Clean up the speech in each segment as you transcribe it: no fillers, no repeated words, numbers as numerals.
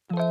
Hello,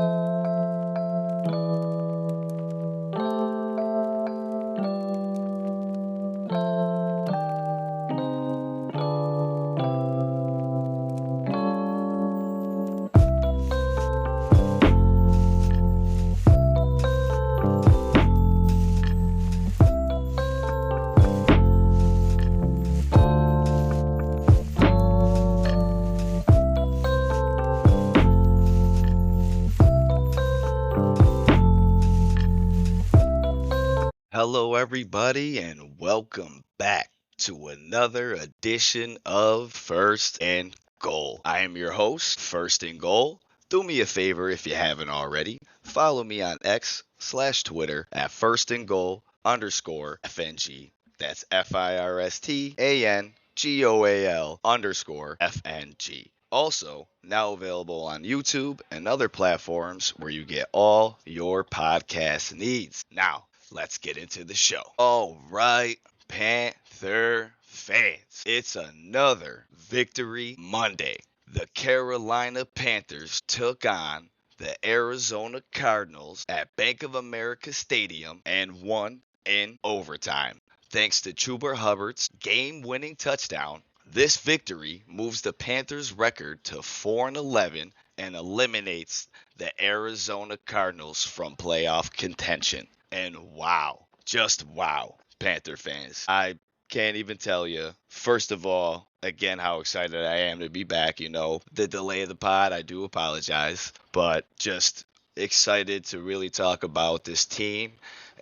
everybody, and welcome back to another edition of First and Goal. I am your host, First and Goal. Do me a favor if you haven't already. Follow me on X/Twitter at First and Goal underscore FNG. That's FIRSTANGOAL underscore FNG. Also, now available on YouTube and other platforms where you get all your podcast needs. Now, let's get into the show. All right, Panther fans, it's another Victory Monday. The Carolina Panthers took on the Arizona Cardinals at Bank of America Stadium and won in overtime. Thanks to Chuba Hubbard's game-winning touchdown, this victory moves the Panthers' record to 4-11 and eliminates the Arizona Cardinals from playoff contention. And wow, just wow, Panther fans. I can't even tell you. First of all, again, how excited I am to be back. The delay of the pod, I do apologize, but just excited to really talk about this team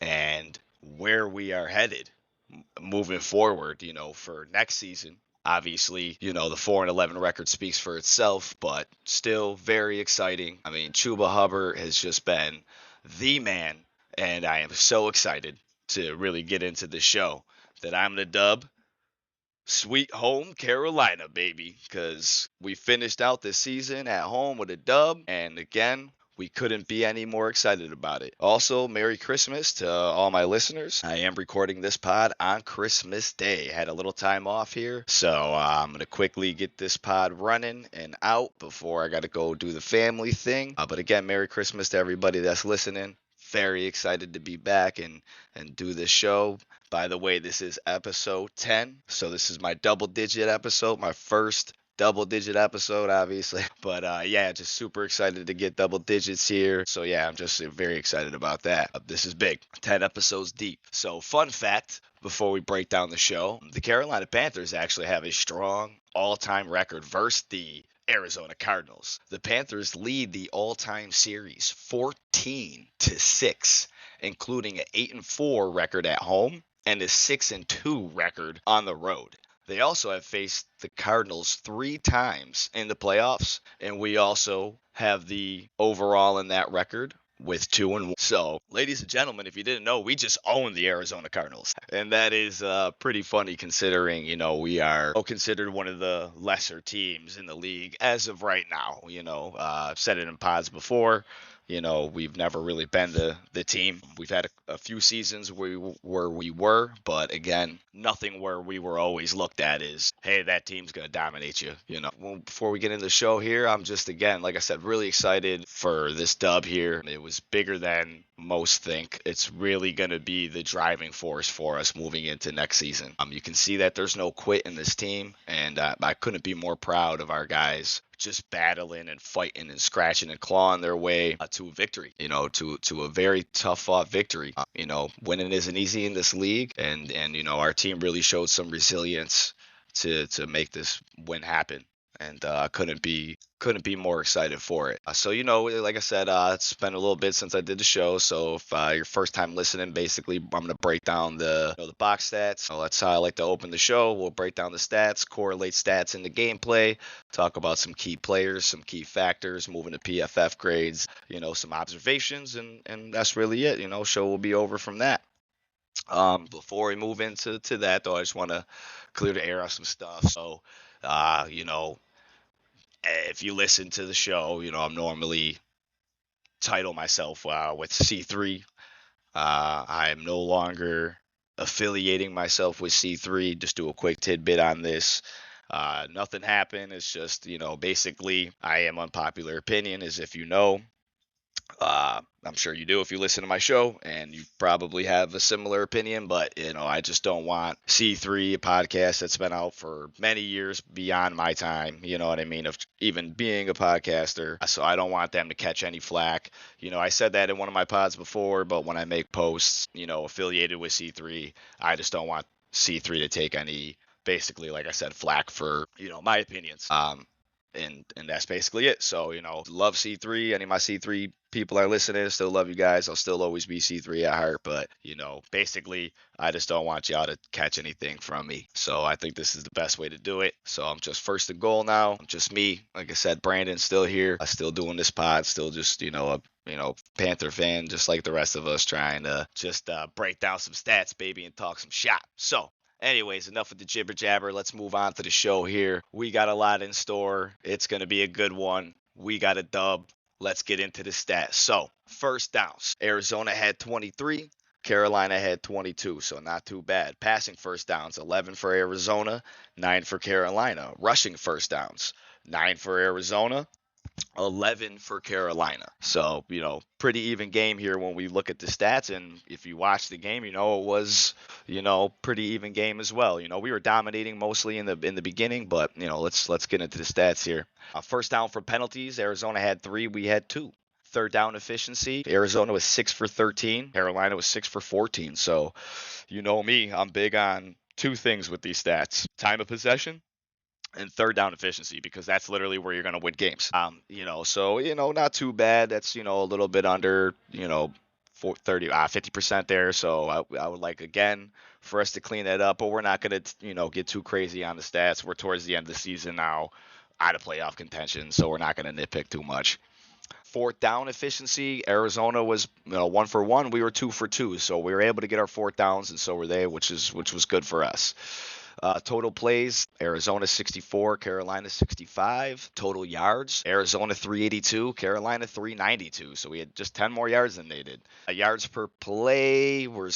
and where we are headed moving forward, for next season. Obviously, the 4-11 record speaks for itself, but still very exciting. I mean, Chuba Hubbard has just been the man, and I am so excited to really get into the show that I'm the dub Sweet Home Carolina, baby, because we finished out the season at home with a dub, and again, we couldn't be any more excited about it. Also, Merry Christmas to all my listeners. I am recording this pod on Christmas Day. Had a little time off here, so I'm going to quickly get this pod running and out before I got to go do the family thing. But again, Merry Christmas to everybody that's listening. Very excited to be back and do this show. By the way, this is episode 10. So this is my double digit episode, my first double digit episode, obviously. But yeah, just super excited to get double digits here. So yeah, I'm just very excited about that. This is big, 10 episodes deep. So, fun fact before we break down the show, the Carolina Panthers actually have a strong all time record versus the Arizona Cardinals. The Panthers lead the all-time series 14-6, including an 8-4 record at home and a 6-2 record on the road. They also have faced the Cardinals 3 times in the playoffs, and we also have the overall in that record with 2-1. So, ladies and gentlemen, if you didn't know, we just own the Arizona Cardinals, and that is pretty funny considering we are considered one of the lesser teams in the league as of right now. I've said it in pods before. We've never really been the team. We've had a few seasons where we were, but again, nothing where we were always looked at as, hey, that team's going to dominate you. Well, before we get into the show here, I'm just, again, like I said, really excited for this dub here. It was bigger than most think. It's really going to be the driving force for us moving into next season. You can see that there's no quit in this team, and I couldn't be more proud of our guys just battling and fighting and scratching and clawing their way to a victory, to a very tough fought victory. Winning isn't easy in this league, and our team really showed some resilience to make this win happen. And couldn't be more excited for it. So like I said, it's been a little bit since I did the show. So if your first time listening, basically I'm gonna break down the box stats. So that's how I like to open the show. We'll break down the stats, correlate stats into gameplay, talk about some key players, some key factors, moving to PFF grades, some observations, and that's really it. Show will be over from that. Before we move into that though, I just want to clear the air on some stuff. So, if you listen to the show, I'm normally title myself with C3. I am no longer affiliating myself with C3. Just do a quick tidbit on this. Nothing happened. It's just, basically, I am unpopular opinion, as if you know. I'm sure you do if you listen to my show, and you probably have a similar opinion. But I just don't want C3, a podcast that's been out for many years beyond my time. You know what I mean? Of even being a podcaster, so I don't want them to catch any flack. I said that in one of my pods before, but when I make posts, affiliated with C3, I just don't want C3 to take any, basically, like I said, flack for my opinions. And that's basically it. So, love C3. Any of my C3 people are listening, still love you guys. I'll still always be C3 at heart, but, basically, I just don't want y'all to catch anything from me. So I think this is the best way to do it. So I'm just first and goal now. I'm just me. Like I said, Brandon's still here. I'm still doing this pod, still just, Panther fan, just like the rest of us, trying to just break down some stats, baby, and talk some shop. So, anyways, enough with the jibber jabber. Let's move on to the show here. We got a lot in store. It's going to be a good one. We got a dub. Let's get into the stats. So, first downs. Arizona had 23. Carolina had 22, so not too bad. Passing first downs, 11 for Arizona, 9 for Carolina. Rushing first downs, 9 for Arizona, 11 for Carolina. So, pretty even game here when we look at the stats. And if you watch the game, it was, pretty even game as well. We were dominating mostly in the beginning, but, let's get into the stats here. First down for penalties, Arizona had 3, we had 2. Third down efficiency, Arizona was 6 for 13, Carolina was 6 for 14. So, me, I'm big on 2 things with these stats: time of possession and third down efficiency, because that's literally where you're going to win games. So not too bad. That's a little bit under 50% there. So I would like, again, for us to clean that up, but we're not going to get too crazy on the stats. We're towards the end of the season now, out of playoff contention, so we're not going to nitpick too much. Fourth down efficiency, Arizona was 1 for 1. We were 2 for 2, so we were able to get our fourth downs, and so were they, which was good for us. Total plays, Arizona 64, Carolina 65. Total yards, Arizona 382, Carolina 392. So we had just 10 more yards than they did. Yards per play were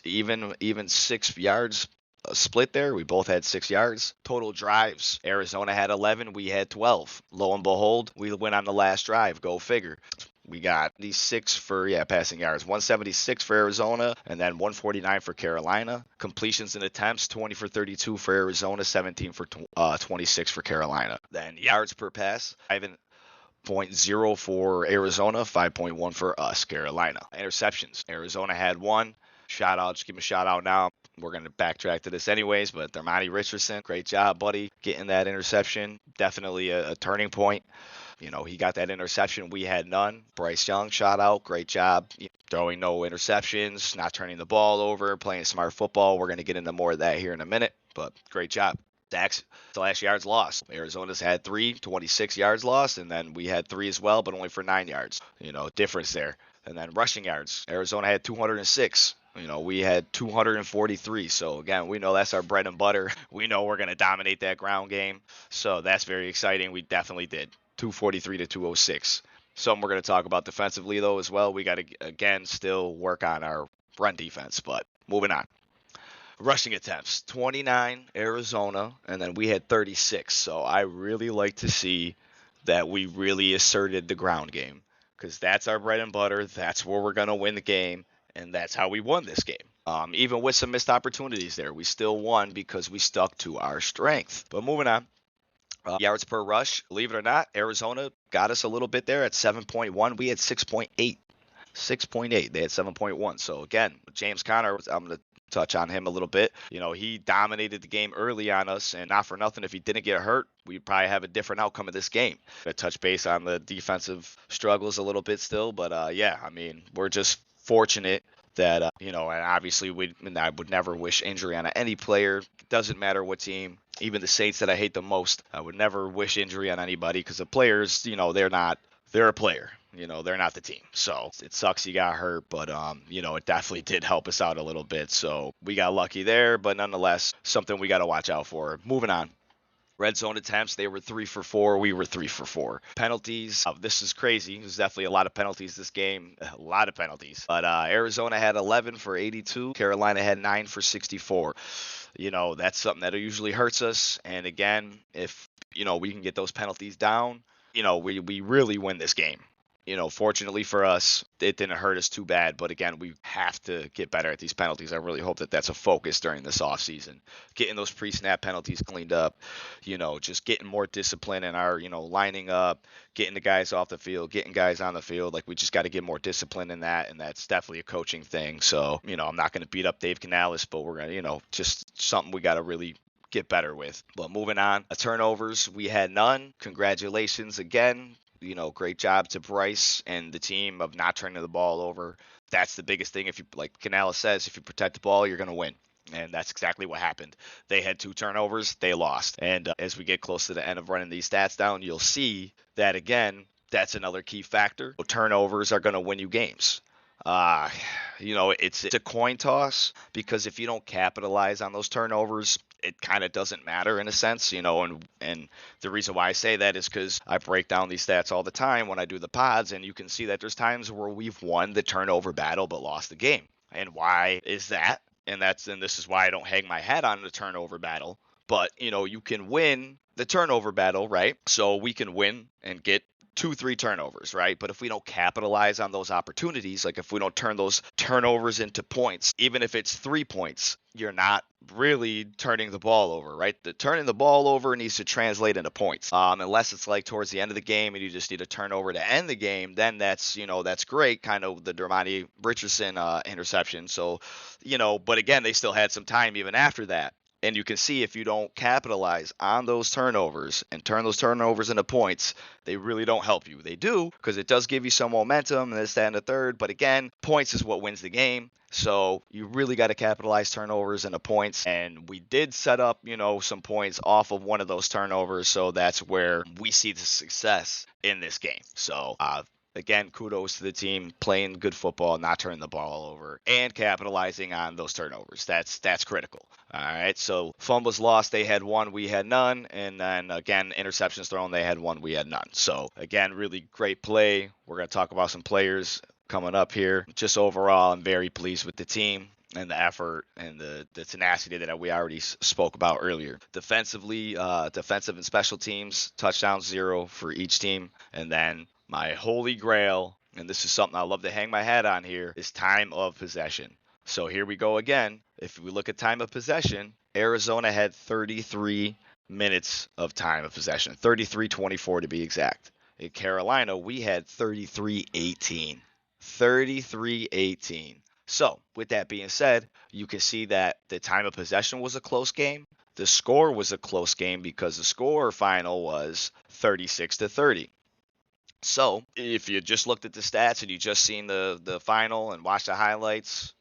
even 6 yards split there. We both had 6 yards. Total drives, Arizona had 11, we had 12. Lo and behold, we went on the last drive. Go figure. We got these 6 for passing yards, 176 for Arizona, and then 149 for Carolina. Completions and attempts, 20 for 32 for Arizona, 17 for 26 for Carolina. Then yards per pass, 5.0 for Arizona, 5.1 for us, Carolina. Interceptions, Arizona had 1. Shout out, just give him a shout out now. We're going to backtrack to this anyways, but Dermontti Richardson, great job, buddy, getting that interception. Definitely a turning point. He got that interception. We had none. Bryce Young, shout out. Great job. Throwing no interceptions, not turning the ball over, playing smart football. We're going to get into more of that here in a minute, but great job. Dax, slash yards lost. Arizona's had 3, 26 yards lost, and then we had 3 as well, but only for 9 yards. Difference there. And then rushing yards. Arizona had 206. We had 243. So, again, we know that's our bread and butter. We know we're going to dominate that ground game. So, that's very exciting. We definitely did. 243 to 206. Something we're going to talk about defensively, though, as well. We got to, again, still work on our run defense. But moving on. Rushing attempts, 29 Arizona, and then we had 36. So I really like to see that we really asserted the ground game, because that's our bread and butter. That's where we're going to win the game, and that's how we won this game. Even with some missed opportunities there, we still won because we stuck to our strength. But moving on. Yards per rush, believe it or not, Arizona got us a little bit there at 7.1. We had 6.8. 6.8. They had 7.1. So, again, James Conner, I'm going to touch on him a little bit. He dominated the game early on us, and not for nothing, if he didn't get hurt, we'd probably have a different outcome of this game. To touch base on the defensive struggles a little bit still, but we're just fortunate that, and obviously I would never wish injury on any player. It doesn't matter what team. Even the Saints that I hate the most, I would never wish injury on anybody, because the players, they're a player. They're not the team. So it sucks he got hurt, but, it definitely did help us out a little bit. So we got lucky there, but nonetheless, something we got to watch out for. Moving on. Red zone attempts, they were 3 for 4. We were 3 for 4. Penalties, this is crazy. There's definitely a lot of penalties this game. A lot of penalties. But Arizona had 11 for 82. Carolina had 9 for 64. That's something that usually hurts us. And again, if, we can get those penalties down, we really win this game. fortunately for us, it didn't hurt us too bad. But again, we have to get better at these penalties. I really hope that that's a focus during this offseason. Getting those pre-snap penalties cleaned up, just getting more discipline in our, lining up, getting the guys off the field, getting guys on the field. Like, we just got to get more discipline in that, and that's definitely a coaching thing. So, I'm not going to beat up Dave Canales, but we're going to, just something we got to really get better with. But moving on, turnovers, we had none. Congratulations again. Great job to Bryce and the team of not turning the ball over. That's the biggest thing. If you, like Canales says, if you protect the ball, you're going to win. And that's exactly what happened. They had 2 turnovers. They lost. And as we get close to the end of running these stats down, you'll see that, again, that's another key factor. Turnovers are going to win you games. It's a coin toss, because if you don't capitalize on those turnovers, it kind of doesn't matter in a sense, and the reason why I say that is because I break down these stats all the time when I do the pods, and you can see that there's times where we've won the turnover battle but lost the game. And why is that? And this is why I don't hang my hat on the turnover battle. But, you can win the turnover battle, right? So we can win and get 2-3 turnovers, right? But if we don't capitalize on those opportunities, like if we don't turn those turnovers into points, even if it's 3 points, you're not really turning the ball over, right? The turning the ball over needs to translate into points. Unless it's like towards the end of the game and you just need a turnover to end the game, then that's great, kind of the Dermontti Richardson interception. So, but again, they still had some time even after that. And you can see if you don't capitalize on those turnovers and turn those turnovers into points, they really don't help you. They do, because it does give you some momentum and this, that, and the third. But again, points is what wins the game. So you really got to capitalize turnovers into points. And we did set up, some points off of one of those turnovers. So that's where we see the success in this game. So, again, kudos to the team playing good football, not turning the ball over, and capitalizing on those turnovers. That's critical. All right, so fumbles lost, they had 1, we had none. And then, again, interceptions thrown, they had 1, we had none. So, again, really great play. We're going to talk about some players coming up here. Just overall, I'm very pleased with the team and the effort and the tenacity that we already spoke about earlier. Defensively, defensive and special teams, touchdown 0 for each team. And then my holy grail, and this is something I love to hang my hat on here, is time of possession. So here we go again. If we look at time of possession, Arizona had 33 minutes of time of possession, 33-24 to be exact. In Carolina, we had 33-18. 33-18. So, with that being said, you can see that the time of possession was a close game. The score was a close game because the score final was 36-30. So, if you just looked at the stats and you just seen the final and watched the highlights,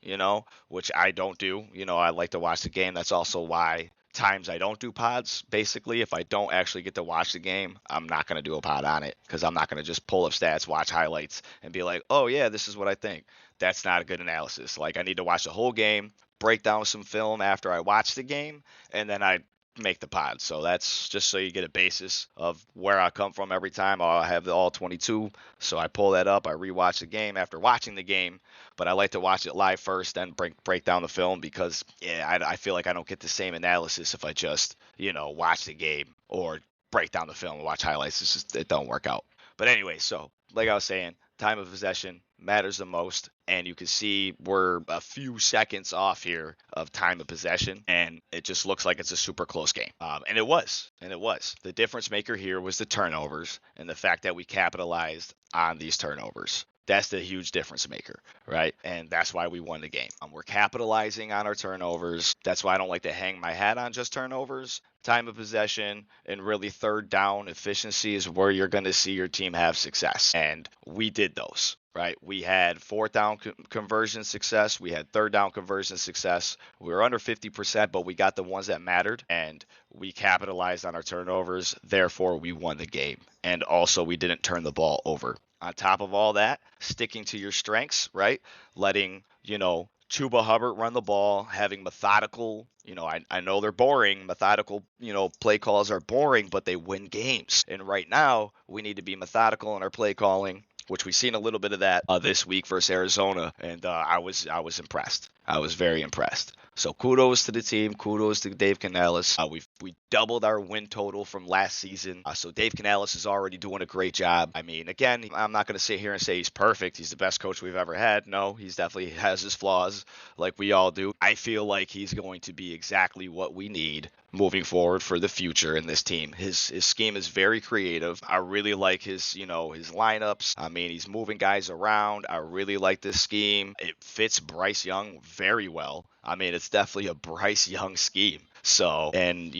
which I don't do, I like to watch the game. That's also why times I don't do pods. Basically, if I don't actually get to watch the game, I'm not going to do a pod on it, because I'm not going to just pull up stats, watch highlights, and be like, oh, yeah, this is what I think. That's not a good analysis. Like, I need to watch the whole game, break down some film after I watch the game, and then I make the pod. So that's just so you get a basis of where I come from every time. I have the all 22, so I pull that up, I rewatch the game after watching the game, but I like to watch it live first, then break down the film, because I feel like I don't get the same analysis if I just watch the game or break down the film and watch highlights. It don't work out. But anyway, so like I was saying, time of possession matters the most, and you can see we're a few seconds off here of time of possession, and it just looks like it's a super close game. And it was. The difference maker here was the turnovers and the fact that we capitalized on these turnovers. That's the huge difference maker, right? And that's why we won the game. We're capitalizing on our turnovers. That's why I don't like to hang my hat on just turnovers. Time of possession and really third down efficiency is where you're going to see your team have success. And we did those, right? We had fourth down conversion success. We had third down conversion success. We were under 50%, but we got the ones that mattered, and we capitalized on our turnovers. Therefore, we won the game. And also, we didn't turn the ball over. On top of all that, sticking to your strengths, right? Letting, Chuba Hubbard run the ball, having methodical, I know they're boring. Methodical, play calls are boring, but they win games. And right now, we need to be methodical in our play calling which we've seen a little bit of that this week versus Arizona, and I was impressed. I was very impressed. So kudos to the team. Kudos to Dave Canales. We doubled our win total from last season. So Dave Canales is already doing a great job. I mean, again, I'm not going to sit here and say he's perfect. He's the best coach we've ever had. No, he's definitely has his flaws, like we all do. I feel like he's going to be exactly what we need moving forward for the future in this team. His scheme is very creative. I really like his lineups. I mean, he's moving guys around. I really like this scheme. It fits Bryce Young very well. I mean, it's definitely a Bryce Young scheme. So, and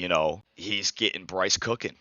he's getting Bryce cooking.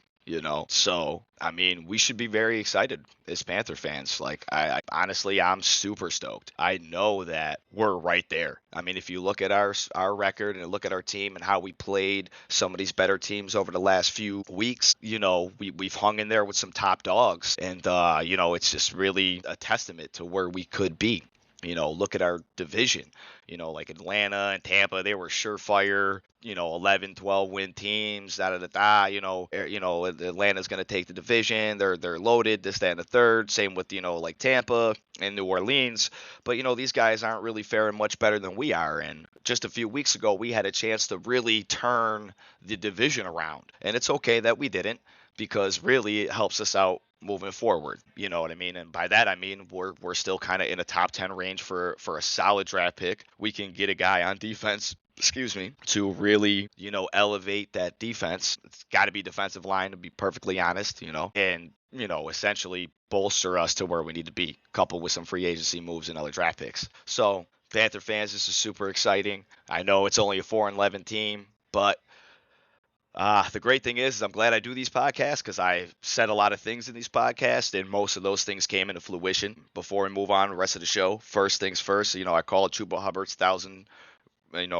So I mean, we should be very excited as Panther fans. Like, I honestly, I'm super stoked. I know that we're right there. I mean, if you look at our record and look at our team and how we played some of these better teams over the last few weeks, we've hung in there with some top dogs, and it's just really a testament to where we could be. Look at our division. Like Atlanta and Tampa, they were surefire, 11, 12 win teams. Da da da da. Atlanta's going to take the division. They're loaded. This, that, and the third. Same with like Tampa and New Orleans. But these guys aren't really faring much better than we are. And just a few weeks ago, we had a chance to really turn the division around, and it's okay that we didn't, because really it helps us out moving forward. You know what I mean? And by that I mean we're still kind of in a top 10 range for a solid draft pick. We can get a guy on defense, excuse me, to really, elevate that defense. It's got to be defensive line, to be perfectly honest, and essentially bolster us to where we need to be, coupled with some free agency moves and other draft picks. So Panther fans, this is super exciting. I know it's only a 4-11 team, but the great thing is I'm glad I do these podcasts, because I said a lot of things in these podcasts, and most of those things came into fruition. Before we move on the rest of the show, first things first, I called Chuba Hubbard's 1,000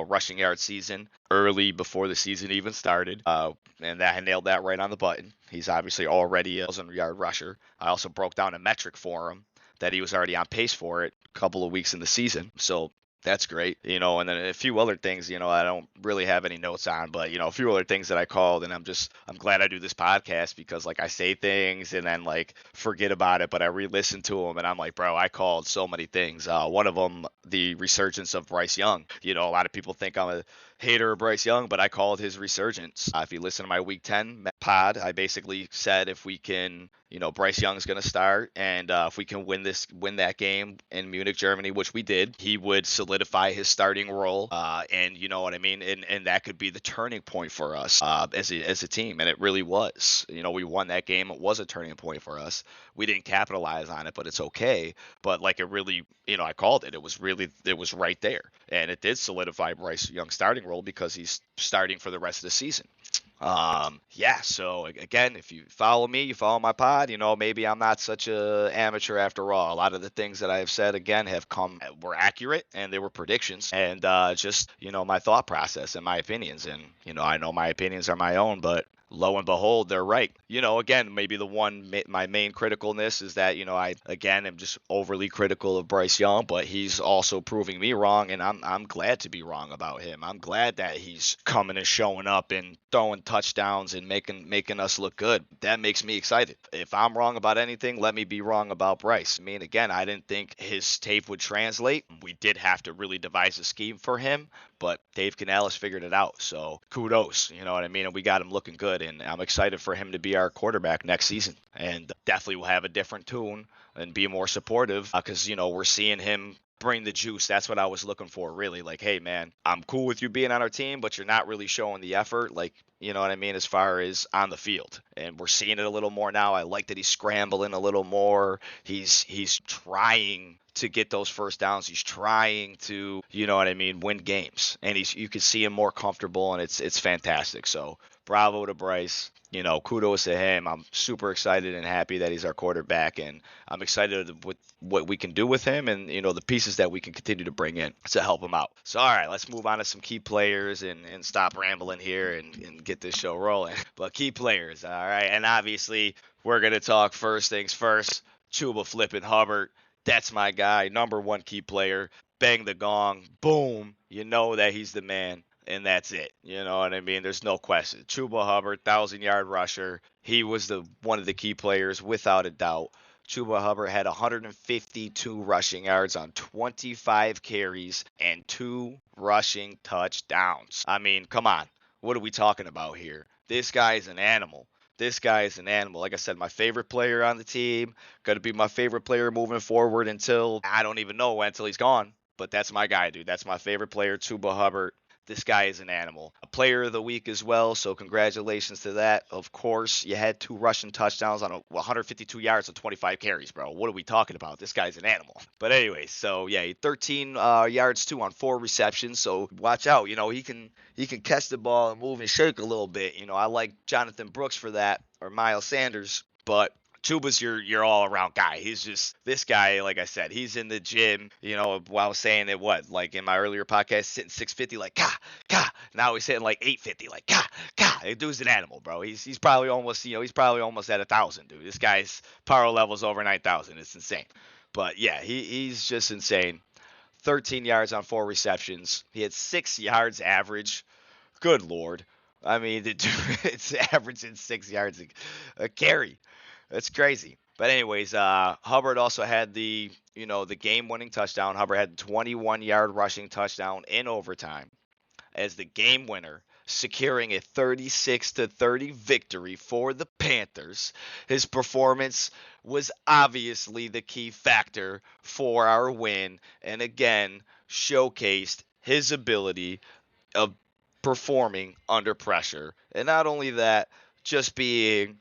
rushing yard season early before the season even started. And I nailed that right on the button. He's obviously already a 1,000-yard rusher. I also broke down a metric for him that he was already on pace for it a couple of weeks in the season. So that's great, and then a few other things, I don't really have any notes on, but, a few other things that I called, and I'm glad I do this podcast, because like I say things and then like forget about it, but I re-listen to them and I'm like, bro, I called so many things. One of them, the resurgence of Bryce Young. A lot of people think I'm a hater of Bryce Young, but I called his resurgence. If you listen to my week 10 pod, I basically said if we can, Bryce Young's going to start, and if we can win that game in Munich, Germany, which we did, he would solidify his starting role, and you know what I mean, and that could be the turning point for us as a team, and it really was. We won that game. It was a turning point for us. We didn't capitalize on it, but it's okay. But like, it really, I called it. It was right there, and it did solidify Bryce Young's starting role, because he's starting for the rest of the season. So again, if you follow me, you follow my pod, maybe I'm not such a amateur after all. A lot of the things that I have said, again, were accurate, and they were predictions, and just, my thought process and my opinions. And, I know my opinions are my own, but lo and behold, they're right. Again, maybe my main criticalness is that, I, again, am just overly critical of Bryce Young, but he's also proving me wrong, and I'm glad to be wrong about him. I'm glad that he's coming and showing up and throwing touchdowns and making us look good. That makes me excited. If I'm wrong about anything, let me be wrong about Bryce. I mean, again, I didn't think his tape would translate. We did have to really devise a scheme for him, but Dave Canales figured it out. So kudos, you know what I mean? And we got him looking good, and I'm excited for him to be our quarterback next season, and definitely will have a different tune and be more supportive, because, we're seeing him bring the juice. That's what I was looking for, really. Like, hey, man, I'm cool with you being on our team, but you're not really showing the effort. Like, you know what I mean, as far as on the field. And we're seeing it a little more now. I like that he's scrambling a little more. He's trying to get those first downs. He's trying to, you know what I mean, win games. And you can see him more comfortable, and it's fantastic. So bravo to Bryce. Kudos to him. I'm super excited and happy that he's our quarterback, and I'm excited with what we can do with him, and the pieces that we can continue to bring in to help him out. So, all right, let's move on to some key players and stop rambling here and get this show rolling. But key players, all right, and obviously we're gonna talk first things first. Chuba flipping Hubbard. That's my guy, number one key player. Bang the gong, boom. You know that he's the man. And that's it. You know what I mean? There's no question. Chuba Hubbard, 1,000-yard rusher. He was one of the key players, without a doubt. Chuba Hubbard had 152 rushing yards on 25 carries and 2 rushing touchdowns. I mean, come on. What are we talking about here? This guy is an animal. This guy is an animal. Like I said, my favorite player on the team. Going to be my favorite player moving forward until I don't even know when, until he's gone. But that's my guy, dude. That's my favorite player, Chuba Hubbard. This guy is an animal. A player of the week as well, so congratulations to that. Of course, you had 2 rushing touchdowns on 152 yards on 25 carries, bro. What are we talking about? This guy's an animal. But anyway, so yeah, 13 yards too on 4 receptions. So watch out. You know, he can catch the ball and move and shake a little bit. You know, I like Jonathan Brooks for that, or Miles Sanders, but Chuba's your all around guy. He's just this guy, like I said, he's in the gym, you know, while I was saying it, like in my earlier podcast, sitting 650, like, ka. Now he's hitting like 850, like, ka. The dude's an animal, bro. He's probably almost, he's probably almost at 1,000, dude. This guy's power level's over 9,000. It's insane. But yeah, he's just insane. 13 yards on 4 receptions. He had 6 yards average. Good Lord. I mean, it's averaging 6 yards a carry. That's crazy. But anyways, Hubbard also had the game-winning touchdown. Hubbard had a 21-yard rushing touchdown in overtime as the game winner, securing a 36-30 victory for the Panthers. His performance was obviously the key factor for our win, and again showcased his ability of performing under pressure. And not only that, just being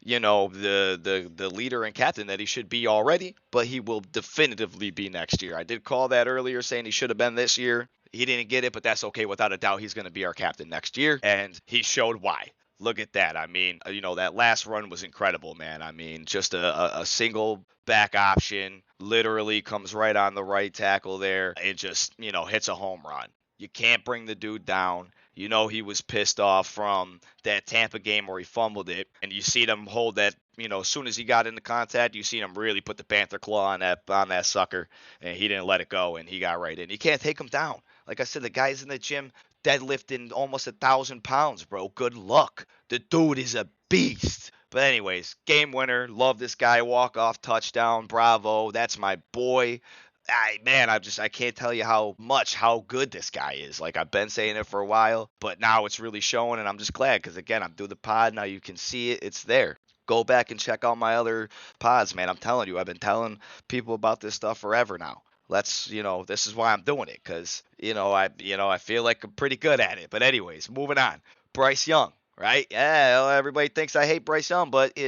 the leader and captain that he should be already, but he will definitively be next year. I did call that earlier, saying he should have been this year. He didn't get it, but that's okay. Without a doubt, he's going to be our captain next year, and he showed why. Look at that. I mean, that last run was incredible, man. I mean, just a single back option, literally comes right on the right tackle there. It just, hits a home run. You can't bring the dude down. You know he was pissed off from that Tampa game where he fumbled it. And you see him hold that, as soon as he got into contact, you see him really put the Panther claw on that sucker. And he didn't let it go, and he got right in. You can't take him down. Like I said, the guy's in the gym deadlifting almost 1,000 pounds, bro. Good luck. The dude is a beast. But anyways, game winner. Love this guy. Walk-off touchdown. Bravo. That's my boy. I can't tell you how good this guy is. Like, I've been saying it for a while, but now it's really showing, and I'm just glad because, again, I'm doing the pod. Now you can see it. It's there. Go back and check out my other pods, man. I'm telling you, I've been telling people about this stuff forever now. This is why I'm doing it because, I feel like I'm pretty good at it. But anyways, moving on. Bryce Young, right? Yeah, everybody thinks I hate Bryce Young, but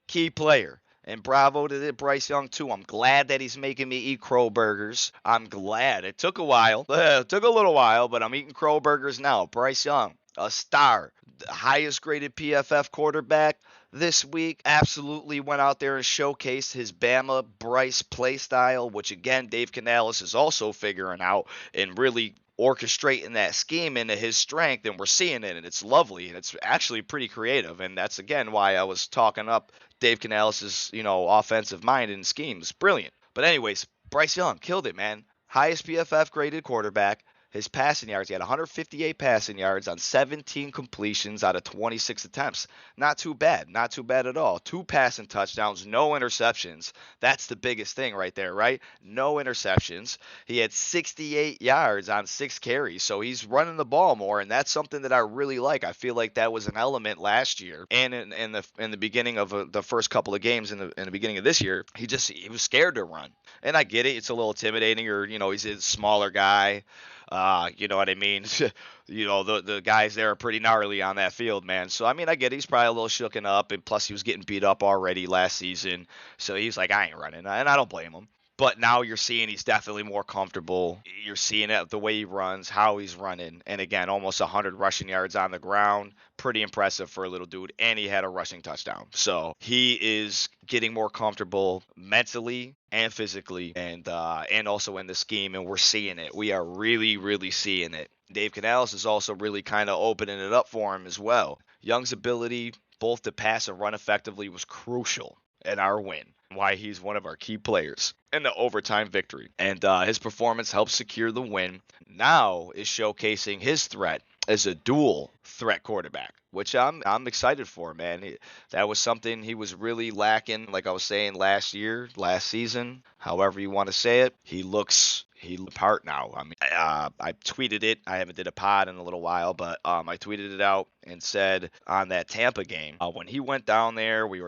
key player. And bravo to Bryce Young, too. I'm glad that he's making me eat Crow burgers. I'm glad. It took a while. It took a little while, but I'm eating Crow burgers now. Bryce Young, a star. The highest graded PFF quarterback this week. Absolutely went out there and showcased his Bama Bryce play style, which, again, Dave Canales is also figuring out and really orchestrating that scheme into his strength, and we're seeing it, and it's lovely, and it's actually pretty creative, and that's, again, why I was talking up Dave Canales' offensive mind and schemes. Brilliant. But anyways, Bryce Young killed it, man. Highest PFF graded quarterback. His passing yards, he had 158 passing yards on 17 completions out of 26 attempts. Not too bad. Not too bad at all. 2 passing touchdowns, no interceptions. That's the biggest thing right there, right? No interceptions. He had 68 yards on 6 carries, so he's running the ball more, and that's something that I really like. I feel like that was an element last year, and in the beginning of the first couple of games in the beginning of this year, he was scared to run. And I get it. It's a little intimidating, or, he's a smaller guy. You know what I mean? The guys there are pretty gnarly on that field, man. So, I mean, I get it. He's probably a little shooken up, and plus he was getting beat up already last season. So he's like, I ain't running, and I don't blame him. But now you're seeing he's definitely more comfortable. You're seeing it the way he runs, how he's running. And again, almost 100 rushing yards on the ground. Pretty impressive for a little dude. And he had a rushing touchdown. So he is getting more comfortable mentally and physically, and also in the scheme. And we're seeing it. We are really, really seeing it. Dave Canales is also really kind of opening it up for him as well. Young's ability both to pass and run effectively was crucial in our win. Why he's one of our key players in the overtime victory. And his performance helped secure the win. Now is showcasing his threat as a dual threat quarterback, which I'm excited for, man. That was something he was really lacking, like I was saying last season, however you want to say it. He looks apart now. I mean, I tweeted it. I haven't did a pod in a little while, but I tweeted it out and said on that Tampa game when he went down there, we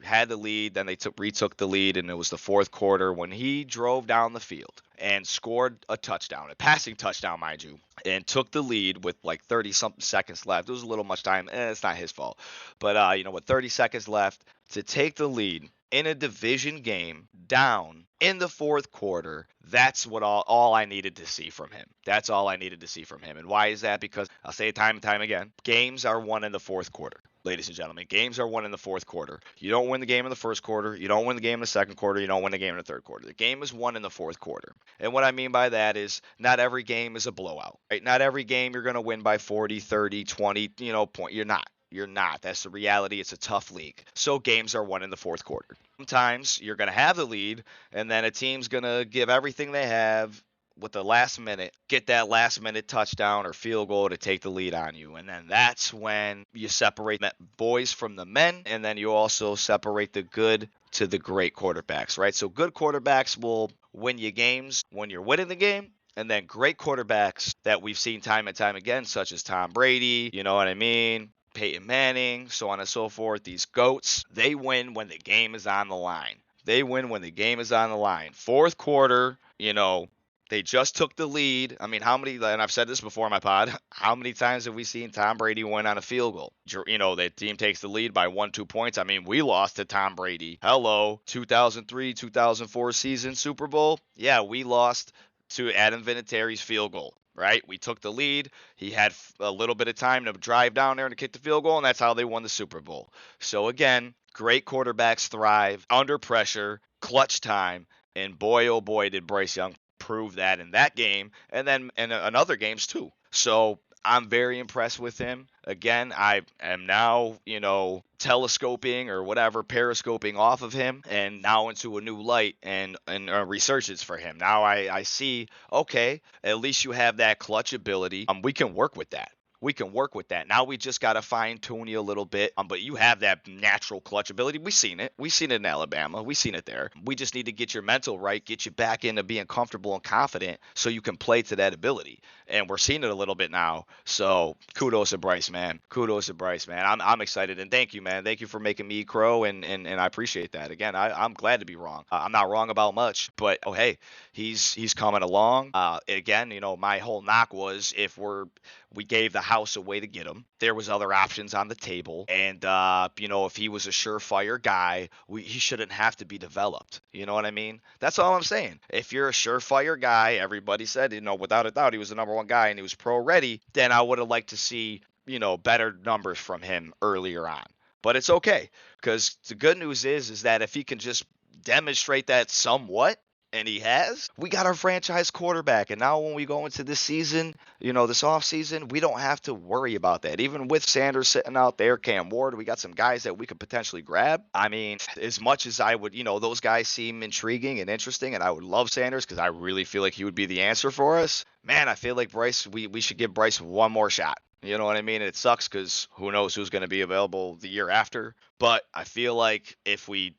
had the lead, then they retook the lead, and it was the fourth quarter when he drove down the field and scored a touchdown, a passing touchdown, mind you, and took the lead with like 30 something seconds left. It was a little much time. It's not his fault, but with 30 seconds left to take the lead in a division game down in the fourth quarter, that's what all I needed to see from him. That's all I needed to see from him. And why is that? Because I'll say it time and time again, games are won in the fourth quarter. Ladies and gentlemen, games are won in the fourth quarter. You don't win the game in the first quarter. You don't win the game in the second quarter. You don't win the game in the third quarter. The game is won in the fourth quarter. And what I mean by that is not every game is a blowout, right? Not every game you're going to win by 40, 30, 20, point. You're not. You're not. That's the reality. It's a tough league. So games are won in the fourth quarter. Sometimes you're going to have the lead, and then a team's going to give everything they have with the last minute, get that last minute touchdown or field goal to take the lead on you. And then that's when you separate the boys from the men, and then you also separate the good to the great quarterbacks, right? So good quarterbacks will win you games when you're winning the game. And then great quarterbacks that we've seen time and time again, such as Tom Brady, you know what I mean? Peyton Manning, so on and so forth. These GOATs, they win when the game is on the line. They win when the game is on the line. Fourth quarter, they just took the lead. I mean, and I've said this before in my pod, how many times have we seen Tom Brady win on a field goal? The team takes the lead by 1-2 points. I mean, we lost to Tom Brady. Hello, 2003, 2004 season Super Bowl. Yeah, we lost to Adam Vinatieri's field goal. Right? We took the lead. He had a little bit of time to drive down there and to kick the field goal, and that's how they won the Super Bowl. So again, great quarterbacks thrive under pressure, clutch time, and boy, oh boy, did Bryce Young prove that in that game, and then in other games too. So I'm very impressed with him. Again, I am now, telescoping or whatever, periscoping off of him and now into a new light and a resurgence for him. Now I see, okay, at least you have that clutch ability. We can work with that. We can work with that. Now we just got to fine tune you a little bit. But you have that natural clutch ability. We've seen it. We've seen it in Alabama. We've seen it there. We just need to get your mental right, get you back into being comfortable and confident so you can play to that ability. And we're seeing it a little bit now. So kudos to Bryce, man. Kudos to Bryce, man. I'm excited. And thank you, man. Thank you for making me crow. And I appreciate that. Again, I'm glad to be wrong. I'm not wrong about much. But, oh, hey, he's coming along. Again, my whole knock was if we gave the house away to get him. There was other options on the table. And, if he was a surefire guy, he shouldn't have to be developed. You know what I mean? That's all I'm saying. If you're a surefire guy, everybody said, without a doubt, he was the number one guy and he was pro ready, then I would have liked to see, better numbers from him earlier on. But it's okay, because the good news is that if he can just demonstrate that somewhat, and he has, we got our franchise quarterback. And now when we go into this season, this offseason, we don't have to worry about that. Even with Sanders sitting out there, Cam Ward, we got some guys that we could potentially grab. I mean, as much as I would, those guys seem intriguing and interesting, and I would love Sanders because I really feel like he would be the answer for us. Man, I feel like Bryce, we should give Bryce one more shot. You know what I mean? And it sucks because who knows who's going to be available the year after. But I feel like if we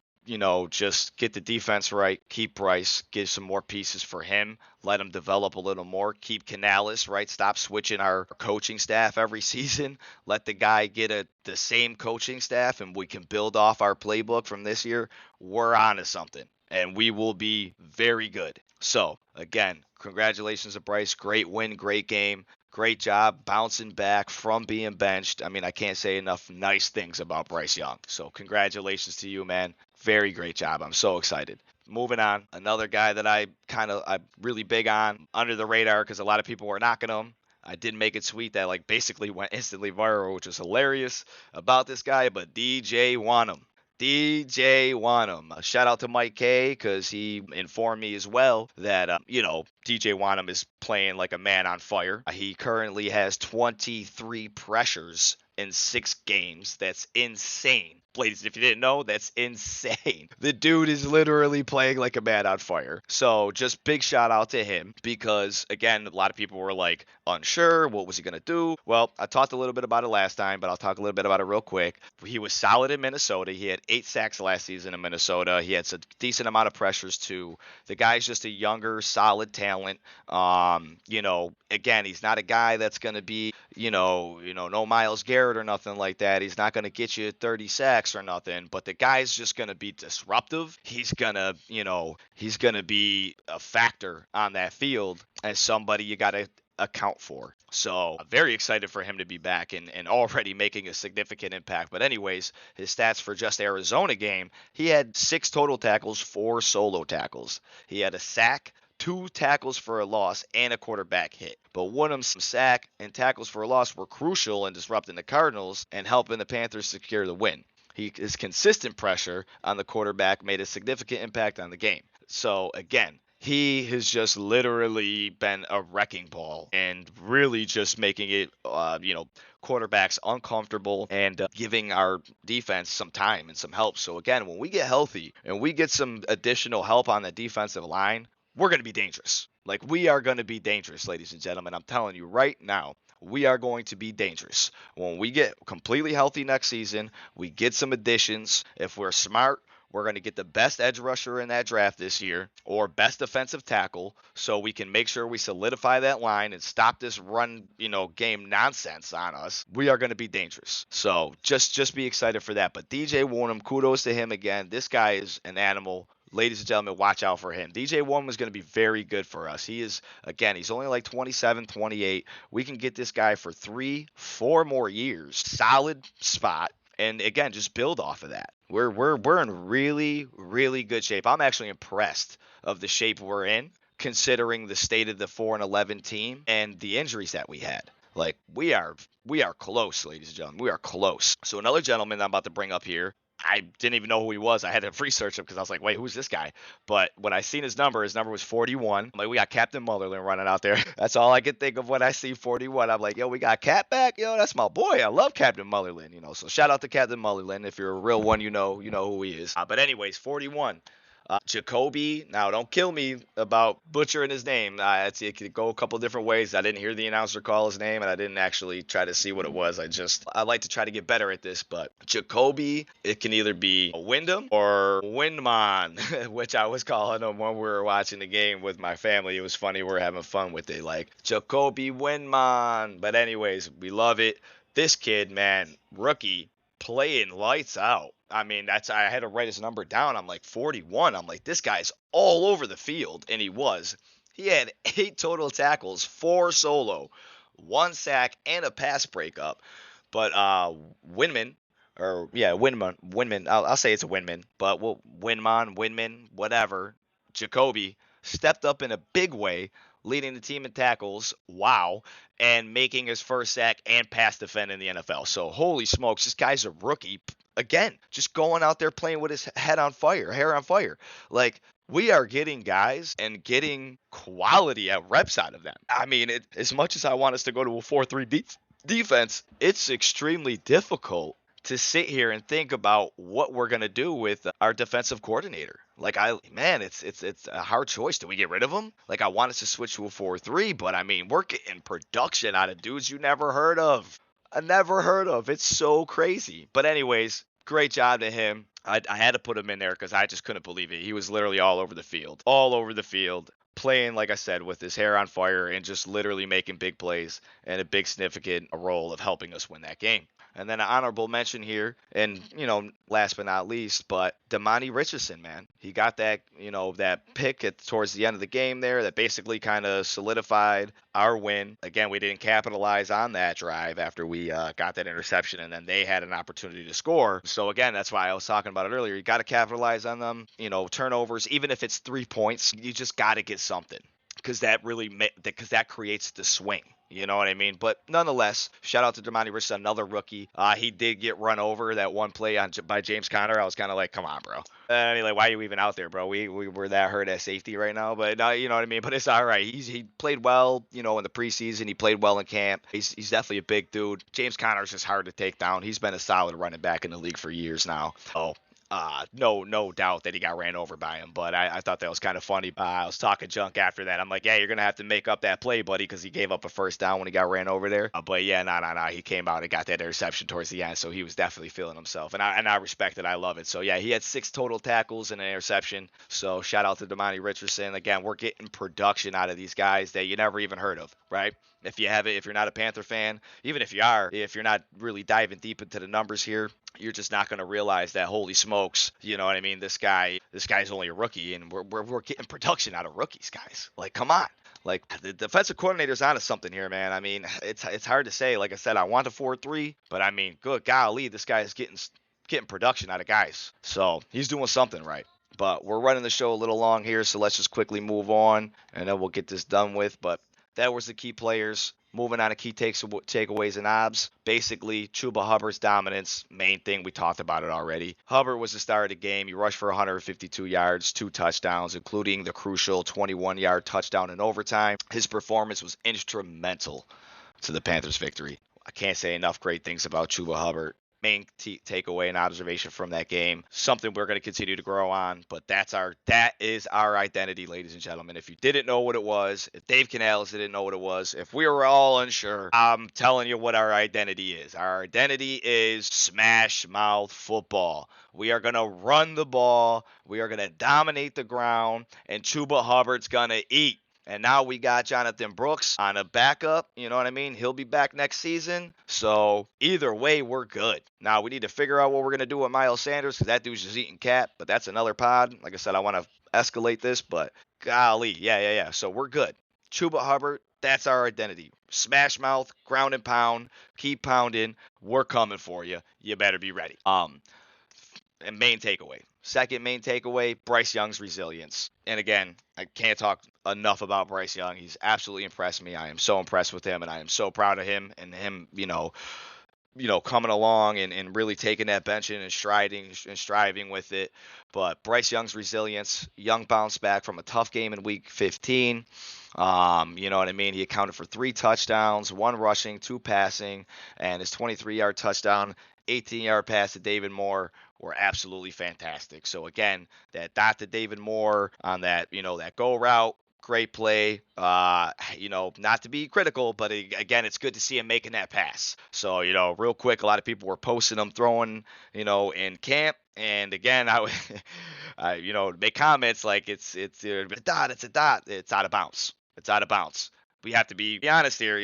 just get the defense right, keep Bryce, give some more pieces for him, let him develop a little more, keep Canales, right? Stop switching our coaching staff every season. Let the guy get the same coaching staff, and we can build off our playbook from this year. We're on to something, and we will be very good. So, again, congratulations to Bryce. Great win, great game. Great job bouncing back from being benched. I mean, I can't say enough nice things about Bryce Young. So congratulations to you, man. Very great job. I'm so excited. Moving on, another guy that I'm really big on, under the radar because a lot of people were knocking him. I did make a tweet that basically went instantly viral, which was hilarious about this guy, but DJ Wonnum. DJ Wonnum. Shout out to Mike K because he informed me as well that, DJ Wonnum is playing like a man on fire. He currently has 23 pressures in 6 games. That's insane. Ladies, if you didn't know, that's insane. The dude is literally playing like a man on fire. So just big shout out to him because, again, a lot of people were like unsure. What was he going to do? Well, I talked a little bit about it last time, but I'll talk a little bit about it real quick. He was solid in Minnesota. He had 8 sacks last season in Minnesota. He had a decent amount of pressures too. The guy's just a younger, solid talent. Again, he's not a guy that's going to be, no Myles Garrett or nothing like that. He's not going to get you 30 sacks or nothing, but the guy's just going to be disruptive. He's going to be a factor on that field and somebody you got to account for. So I'm very excited for him to be back and already making a significant impact. But anyways, his stats for just Arizona game, he had 6 total tackles, 4 solo tackles. He had a sack, 2 tackles for a loss, and a quarterback hit. But one of them, sack and tackles for a loss, were crucial in disrupting the Cardinals and helping the Panthers secure the win. His consistent pressure on the quarterback made a significant impact on the game. So again, he has just literally been a wrecking ball and really just making it, quarterbacks uncomfortable and giving our defense some time and some help. So again, when we get healthy and we get some additional help on the defensive line, we're going to be dangerous. Like, we are going to be dangerous, ladies and gentlemen. I'm telling you right now, we are going to be dangerous. When we get completely healthy next season, we get some additions. If we're smart, we're going to get the best edge rusher in that draft this year or best defensive tackle so we can make sure we solidify that line and stop this run, game nonsense on us. We are going to be dangerous. So just be excited for that. But DJ Wonnum, kudos to him again. This guy is an animal. Ladies and gentlemen, watch out for him. DJ Wonnum is going to be very good for us. He's only like 27, 28. We can get this guy for 3-4 more years. Solid spot. And again, just build off of that. We're in really, really good shape. I'm actually impressed of the shape we're in, considering the state of the 4-11 team and the injuries that we had. Like, we are close, ladies and gentlemen. We are close. So another gentleman I'm about to bring up here, I didn't even know who he was. I had to research him because I was like, wait, who's this guy? But when I seen his number was 41. I'm like, we got Captain Motherland running out there. That's all I could think of when I see 41. I'm like, yo, we got Cap back? Yo, that's my boy. I love Captain Motherland, So shout out to Captain Motherland. If you're a real one, you know who he is. But anyways, 41. Jacoby, now don't kill me about butchering his name. It could go a couple different ways. I didn't hear the announcer call his name, and I didn't actually try to see what it was. I like to try to get better at this, but Jacoby, it can either be Wyndham or Windman, which I was calling him when we were watching the game with my family. It was funny. We were having fun with it, like Jacoby Windman. But anyways, we love it. This kid, man, rookie, playing lights out. I mean, I had to write his number down. I'm like 41. I'm like, this guy's all over the field, and he was. He had 8 total tackles, 4 solo, 1 sack, and a pass breakup. But Windman, I'll say it's a Windman, but Windman, whatever. Jacoby stepped up in a big way, leading the team in tackles, and making his first sack and pass defend in the NFL. So holy smokes, this guy's a rookie. Again, just going out there playing with his hair on fire. Like, we are getting guys and getting quality at reps out of them. I mean, as much as I want us to go to a 4-3 defense, it's extremely difficult to sit here and think about what we're going to do with our defensive coordinator. Like, it's a hard choice. Do we get rid of him? Like, I want us to switch to a 4-3, but I mean, we're getting production out of dudes you never heard of. I never heard of. It's so crazy. But anyways, great job to him. I had to put him in there because I just couldn't believe it. He was literally all over the field, playing, like I said, with his hair on fire and just literally making big plays and a big significant role of helping us win that game. And then an honorable mention here, and, last but not least, but Demani Richardson, man. He got that, that pick towards the end of the game there that basically kind of solidified our win. Again, we didn't capitalize on that drive after we got that interception, and then they had an opportunity to score. So, again, that's why I was talking about it earlier. You got to capitalize on them, turnovers. Even if it's 3 points, you just got to get something because that creates the swing. You know what I mean? But nonetheless, shout out to Demani Richardson, another rookie. He did get run over that one play by James Conner. I was kind of like, come on, bro. I mean, like, why are you even out there, bro? We were that hurt at safety right now, but no, you know what I mean. But it's all right. He played well, you know, in the preseason. He played well in camp. He's definitely a big dude. James Conner's just hard to take down. He's been a solid running back in the league for years now. Oh, no doubt that he got ran over by him, but I thought that was kind of funny. I was talking junk after that. I'm like, yeah, you're gonna have to make up that play, buddy, because he gave up a first down when he got ran over there. But yeah, no, he came out and got that interception towards the end, so he was definitely feeling himself, and I respect it. I love it. So yeah, he had 6 total tackles and an interception. So shout out to Damani Richardson. Again, we're getting production out of these guys that you never even heard of, right? If you're not a Panther fan, even if you're not really diving deep into the numbers here, you're just not going to realize that, holy smokes, you know what I mean? This guy's only a rookie, and we're getting production out of rookies, guys. Like, come on. Like, the defensive coordinator's onto something here, man. I mean, it's hard to say. Like I said, I want a 4-3, but I mean, good golly, this guy is getting production out of guys. So he's doing something right. But we're running the show a little long here, so let's just quickly move on, and then we'll get this done with. But that was the key players. Moving on to key takeaways and obs. Basically, Chuba Hubbard's dominance, main thing, we talked about it already. Hubbard was the star of the game. He rushed for 152 yards, 2 touchdowns, including the crucial 21-yard touchdown in overtime. His performance was instrumental to the Panthers' victory. I can't say enough great things about Chuba Hubbard. Main takeaway and observation from that game, something we're going to continue to grow on, but that is our identity, ladies and gentlemen. If you didn't know what it was, if Dave Canales didn't know what it was, if we were all unsure, I'm telling you what our identity is. Our identity is smash mouth football. We are going to run the ball, we are going to dominate the ground, and Chuba Hubbard's going to eat. And now we got Jonathan Brooks on a backup. You know what I mean? He'll be back next season. So either way, we're good. Now we need to figure out what we're going to do with Miles Sanders, because that dude's just eating cat. But that's another pod. Like I said, I want to escalate this. But golly, yeah. So we're good. Chuba Hubbard, that's our identity. Smash mouth, ground and pound, keep pounding. We're coming for you. You better be ready. And main takeaway. Second main takeaway, Bryce Young's resilience. And again, I can't talk enough about Bryce Young. He's absolutely impressed me. I am so impressed with him, and I am so proud of him and him, coming along and really taking that bench in and striving with it. But Bryce Young's resilience, Young bounced back from a tough game in week 15. You know what I mean? He accounted for 3 touchdowns, 1 rushing, 2 passing, and his 23-yard touchdown, 18-yard pass to David Moore were absolutely fantastic. So again, that dot to David Moore on that, that go route, great play. Not to be critical, but again, it's good to see him making that pass. So, real quick, a lot of people were posting him throwing, in camp. And again, I make comments like it's a dot, it's out of bounds. It's out of bounds. We have to be honest here.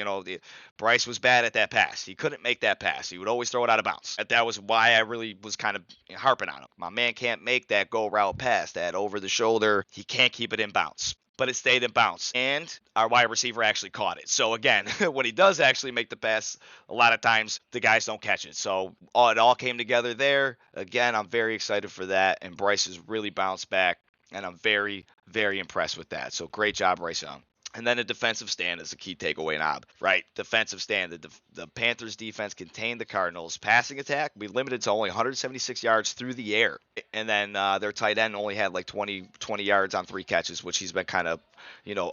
Bryce was bad at that pass. He couldn't make that pass. He would always throw it out of bounds. That was why I really was kind of harping on him. My man can't make that go route pass, that over the shoulder. He can't keep it in bounds. But it stayed in bounds, and our wide receiver actually caught it. So again, when he does actually make the pass, a lot of times the guys don't catch it. So it all came together there. Again, I'm very excited for that, and Bryce has really bounced back, and I'm very, very impressed with that. So great job, Bryce Young. And then a defensive stand is a key takeaway knob, right? Defensive stand. The Panthers defense contained the Cardinals. Passing attack, we limited to only 176 yards through the air. And then their tight end only had like 20 yards on 3 catches, which he's been kind of,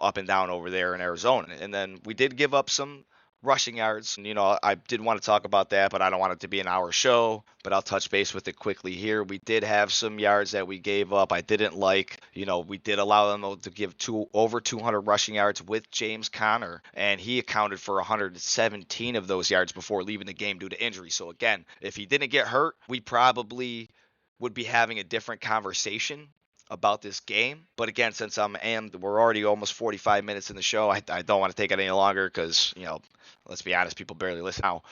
up and down over there in Arizona. And then we did give up some rushing yards. I did want to talk about that, but I don't want it to be an hour show. But I'll touch base with it quickly here. We did have some yards that we gave up. I didn't like. We did allow them to give over 200 rushing yards with James Conner, and he accounted for 117 of those yards before leaving the game due to injury. So again, if he didn't get hurt, we probably would be having a different conversation about this game. But again, since we're already almost 45 minutes in the show, I don't want to take it any longer because, let's be honest, people barely listen now.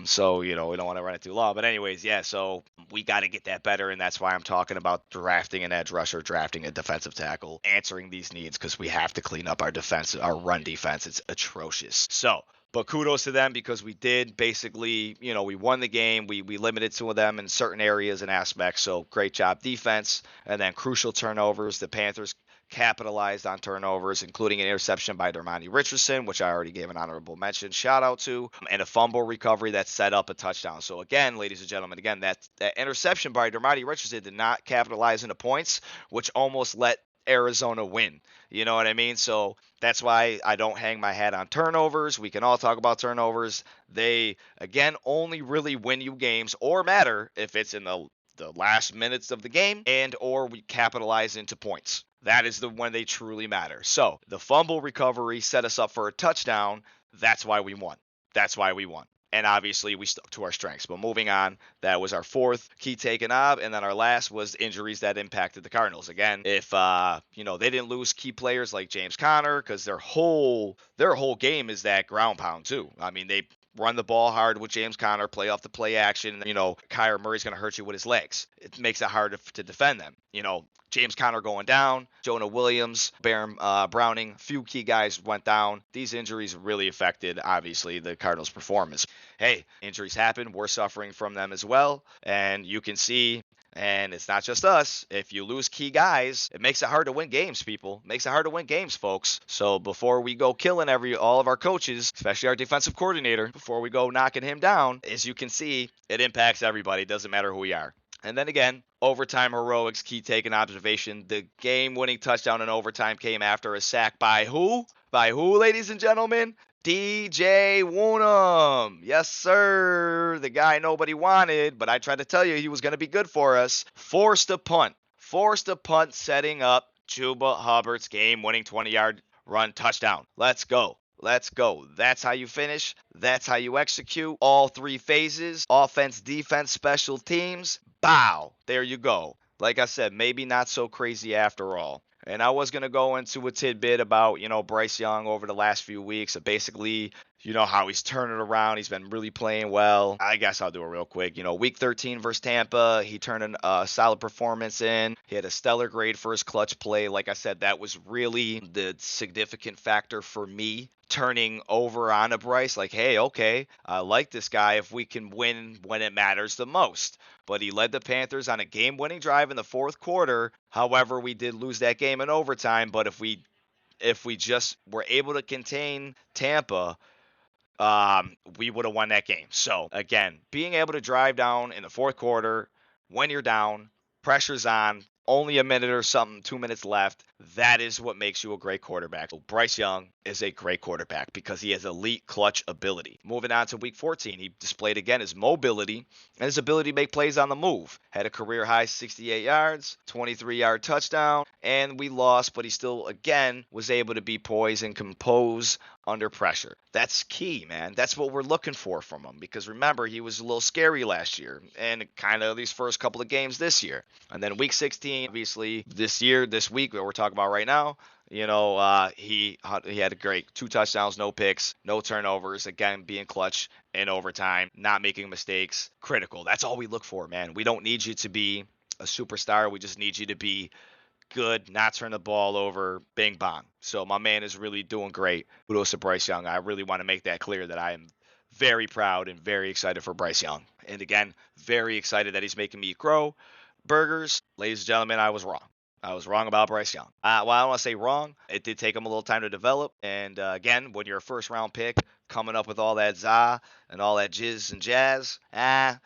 So, we don't want to run it too long. But anyways, yeah, so we got to get that better, and that's why I'm talking about drafting an edge rusher, drafting a defensive tackle, answering these needs, because we have to clean up our defense, our run defense. It's atrocious. So, but kudos to them, because we did basically, we won the game. We limited some of them in certain areas and aspects. So great job defense. And then crucial turnovers. The Panthers capitalized on turnovers, including an interception by Dermontti Richardson, which I already gave an honorable mention shout out to, and a fumble recovery that set up a touchdown. So again, ladies and gentlemen, again, that interception by Dermontti Richardson did not capitalize into points, which almost let Arizona win. You know what I mean? So that's why I don't hang my hat on turnovers. We can all talk about turnovers. They, again, only really win you games or matter if it's in the last minutes of the game and or we capitalize into points. That is the when they truly matter. So the fumble recovery set us up for a touchdown. That's why we won. That's why we won. And obviously, we stuck to our strengths. But moving on, that was our fourth key take and ob. And then our last was injuries that impacted the Cardinals. Again, if they didn't lose key players like James Conner, because their whole game is that ground pound too. I mean, they run the ball hard with James Conner, play off the play action. Kyler Murray's going to hurt you with his legs. It makes it hard to defend them. James Conner going down, Jonah Williams, Baron Browning, few key guys went down. These injuries really affected, obviously, the Cardinals' performance. Hey, injuries happen. We're suffering from them as well. And you can see, and it's not just us, if you lose key guys, it makes it hard to win games, people. It makes it hard to win games, folks. So before we go killing all of our coaches, especially our defensive coordinator, before we go knocking him down, as you can see, it impacts everybody. It doesn't matter who we are. And then again, overtime heroics, key take and observation. The game-winning touchdown in overtime came after a sack by who? By who, ladies and gentlemen? DJ Woonem. Yes, sir. The guy nobody wanted, but I tried to tell you he was going to be good for us. Forced a punt, setting up Chuba Hubbard's game-winning 20-yard run touchdown. Let's go. Let's go. That's how you finish. That's how you execute. All three phases. Offense, defense, special teams. Bow. There you go. Like I said, maybe not so crazy after all. And I was going to go into a tidbit about, Bryce Young over the last few weeks. Basically, how he's turning around. He's been really playing well. I guess I'll do it real quick. Week 13 versus Tampa, he turned a solid performance in. He had a stellar grade for his clutch play. Like I said, that was really the significant factor for me turning over on a Bryce. Like, hey, okay, I like this guy if we can win when it matters the most. But he led the Panthers on a game-winning drive in the fourth quarter. However, we did lose that game in overtime. But if we just were able to contain Tampa, we would have won that game. So again, being able to drive down in the fourth quarter when you're down, pressure's on, only a minute or something, 2 minutes left. That is what makes you a great quarterback. So Bryce Young is a great quarterback because he has elite clutch ability. Moving on to week 14, he displayed again his mobility and his ability to make plays on the move. Had a career high 68 yards, 23-yard touchdown, and we lost, but he still, again, was able to be poised and compose under pressure. That's key, man. That's what we're looking for from him because remember, he was a little scary last year and kind of these first couple of games this year. And then week 16, obviously, this week, what we're talking about right now, he had a great 2 touchdowns, no picks, no turnovers, again, being clutch in overtime, not making mistakes, critical. That's all we look for, man. We don't need you to be a superstar. We just need you to be good, not turn the ball over, bing bong. So my man is really doing great. Kudos to Bryce Young. I really want to make that clear that I am very proud and very excited for Bryce Young. And again, very excited that he's making me grow. Burgers, ladies and gentlemen, I was wrong. I was wrong about Bryce Young. Well, I don't want to say wrong. It did take him a little time to develop. And again, when you're a first-round pick, coming up with all that za and all that jizz and jazz, I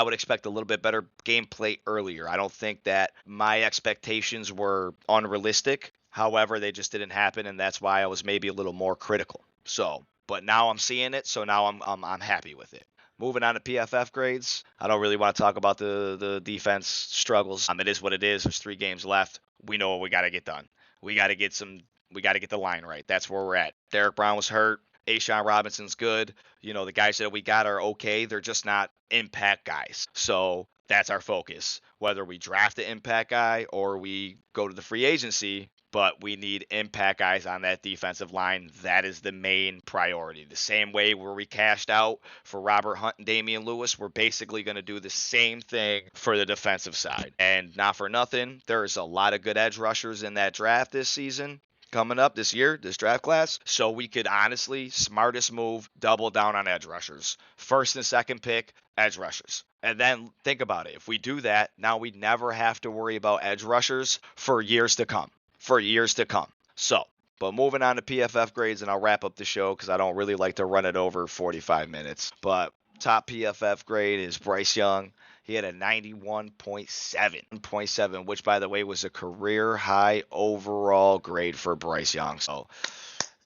would expect a little bit better gameplay earlier. I don't think that my expectations were unrealistic. However, they just didn't happen, and that's why I was maybe a little more critical. So, but now I'm seeing it, so now I'm happy with it. Moving on to PFF grades, I don't really want to talk about the defense struggles. It is what it is. There's 3 games left. We know what we got to get done. We got to get the line right. That's where we're at. Derek Brown was hurt. A'Shawn Robinson's good. The guys that we got are okay. They're just not impact guys. So that's our focus. Whether we draft an impact guy or we go to the free agency, but we need impact guys on that defensive line. That is the main priority. The same way where we cashed out for Robert Hunt and Damian Lewis, we're basically going to do the same thing for the defensive side. And not for nothing, there's a lot of good edge rushers in that draft this season. Coming up this year, this draft class. So we could honestly, smartest move, double down on edge rushers. First and second pick, edge rushers. And then think about it. If we do that, now we never have to worry about edge rushers for years to come. for years to come. So, but moving on to PFF grades, and I'll wrap up the show because I don't really like to run it over 45 minutes. But top PFF grade is Bryce Young. He had a 91.7, which, by the way, was a career high overall grade for Bryce Young. So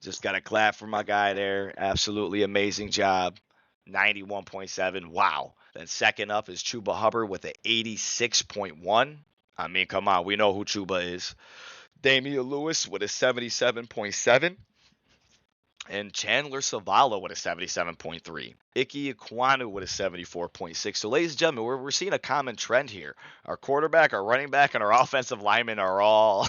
just got to clap for my guy there. Absolutely amazing job. 91.7. Wow. Then second up is Chuba Hubbard with an 86.1. I mean, come on. We know who Chuba is. Damian Lewis with a 77.7. And Chandler Zavala with a 77.3. Ike Ekwonu with a 74.6. So, ladies and gentlemen, we're seeing a common trend here. Our quarterback, our running back, and our offensive linemen are all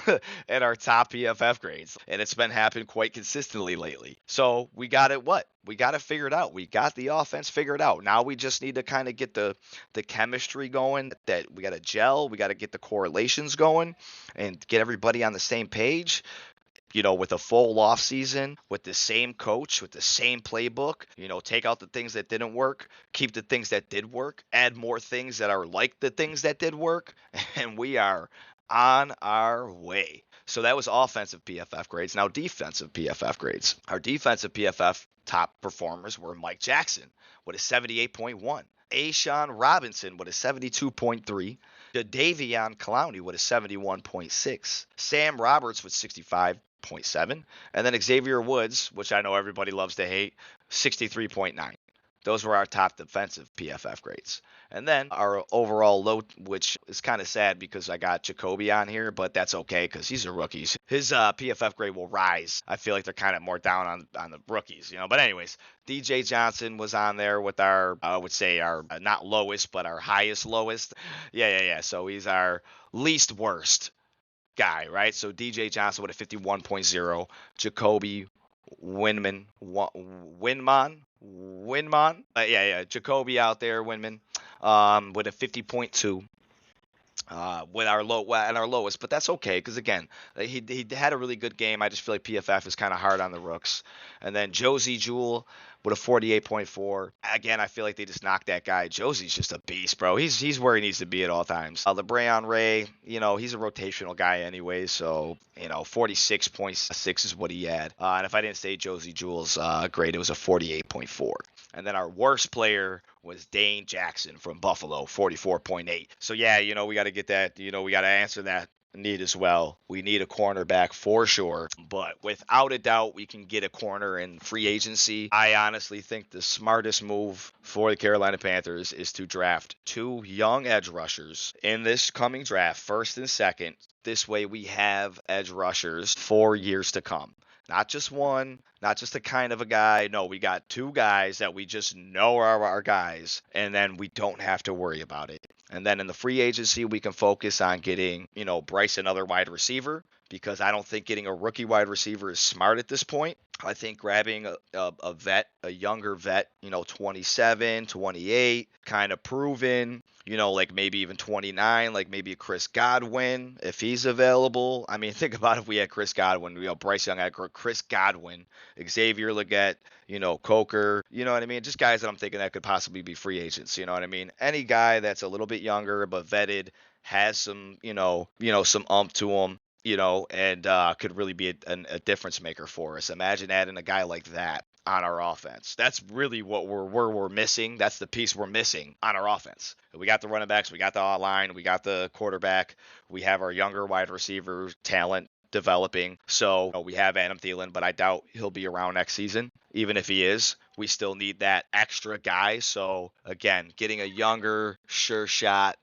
at our top PFF grades. And it's been happening quite consistently lately. So, we got it We got it figured out. We got the offense figured out. Now we just need to kind of get the chemistry going. That we got to gel. We got to get the correlations going and get everybody on the same page. With a full off season, with the same coach, with the same playbook, take out the things that didn't work, keep the things that did work, add more things that are like the things that did work, and we are on our way. So that was offensive PFF grades. Now defensive PFF grades. Our defensive PFF top performers were Mike Jackson with a 78.1. A'Shawn Robinson with a 72.3. Jadeveon Clowney with a 71.6. Sam Roberts with 65.7. And then Xavier Woods, which I know everybody loves to hate, 63.9. Those were our top defensive PFF grades. And then our overall low, which is kind of sad because I got Jacoby on here, but that's okay because he's a rookie. His PFF grade will rise. I feel like they're kind of more down on the rookies, But anyways, DJ Johnson was on there with our, I would say our not lowest, but our highest lowest. Yeah. So he's our least worst guy, right? So DJ Johnson with a 51.0, Jacoby Winman, Jacoby out there, Winman, with a 50.2. With our lowest, but that's okay because again, he had a really good game. I just feel like PFF is kind of hard on the rooks. And then Josie Jewell with a 48.4. Again, I feel like they just knocked that guy. Josie's just a beast, bro. He's where he needs to be at all times. LeBron Ray, he's a rotational guy anyway, so 46.6 is what he had. And if I didn't say Josie Jewell's grade, it was a 48.4. And then our worst player was Dane Jackson from Buffalo, 44.8. So yeah, we got to get that. We got to answer that need as well. We need a cornerback for sure, but without a doubt, we can get a corner in free agency. I honestly think the smartest move for the Carolina Panthers is to draft 2 young edge rushers in this coming draft, first and second. This way we have edge rushers for years to come. Not just one, not just a kind of a guy. No, we got 2 guys that we just know are our guys, and then we don't have to worry about it. And then in the free agency, we can focus on getting, Bryce another wide receiver, because I don't think getting a rookie wide receiver is smart at this point. I think grabbing a vet, a younger vet, 27, 28, kind of proven, like maybe even 29, like maybe a Chris Godwin, if he's available. I mean, think about if we had Chris Godwin, Bryce Young had Chris Godwin, Xavier Legette, Coker, you know what I mean? Just guys that I'm thinking that could possibly be free agents, you know what I mean? Any guy that's a little bit younger but vetted, has some, some umph to him, and could really be a difference maker for us. Imagine adding a guy like that on our offense. That's really what we're missing. That's the piece we're missing on our offense. We got the running backs, we got the line, we got the quarterback, we have our younger wide receiver talent developing. So we have Adam Thielen, but I doubt he'll be around next season. Even if he is, we still need that extra guy. So again, getting a younger, sure shot,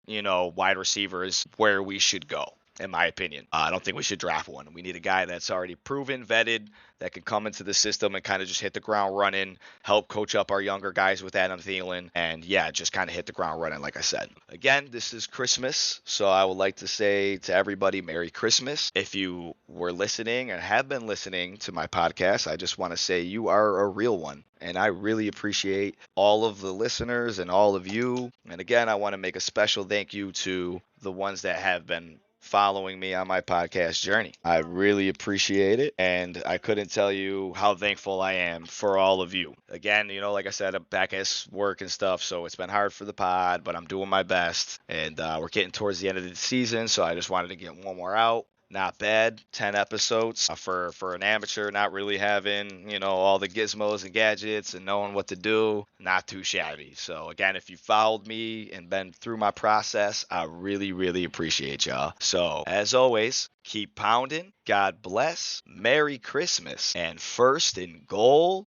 wide receiver is where we should go, in my opinion. I don't think we should draft one. We need a guy that's already proven, vetted, that can come into the system and kind of just hit the ground running, help coach up our younger guys with Adam Thielen, and yeah, just kind of hit the ground running, like I said. Again, this is Christmas, so I would like to say to everybody, Merry Christmas. If you were listening and have been listening to my podcast, I just want to say you are a real one. And I really appreciate all of the listeners and all of you. And again, I want to make a special thank you to the ones that have been following me on my podcast journey. I really appreciate it, and I couldn't tell you how thankful I am for all of you. Again, like I said, I'm back at work and stuff, so it's been hard for the pod, but I'm doing my best, and we're getting towards the end of the season, so I just wanted to get one more out. Not bad. 10 episodes for an amateur, not really having, all the gizmos and gadgets and knowing what to do. Not too shabby. So again, if you followed me and been through my process, I really, really appreciate y'all. So as always, keep pounding. God bless. Merry Christmas. And first in goal,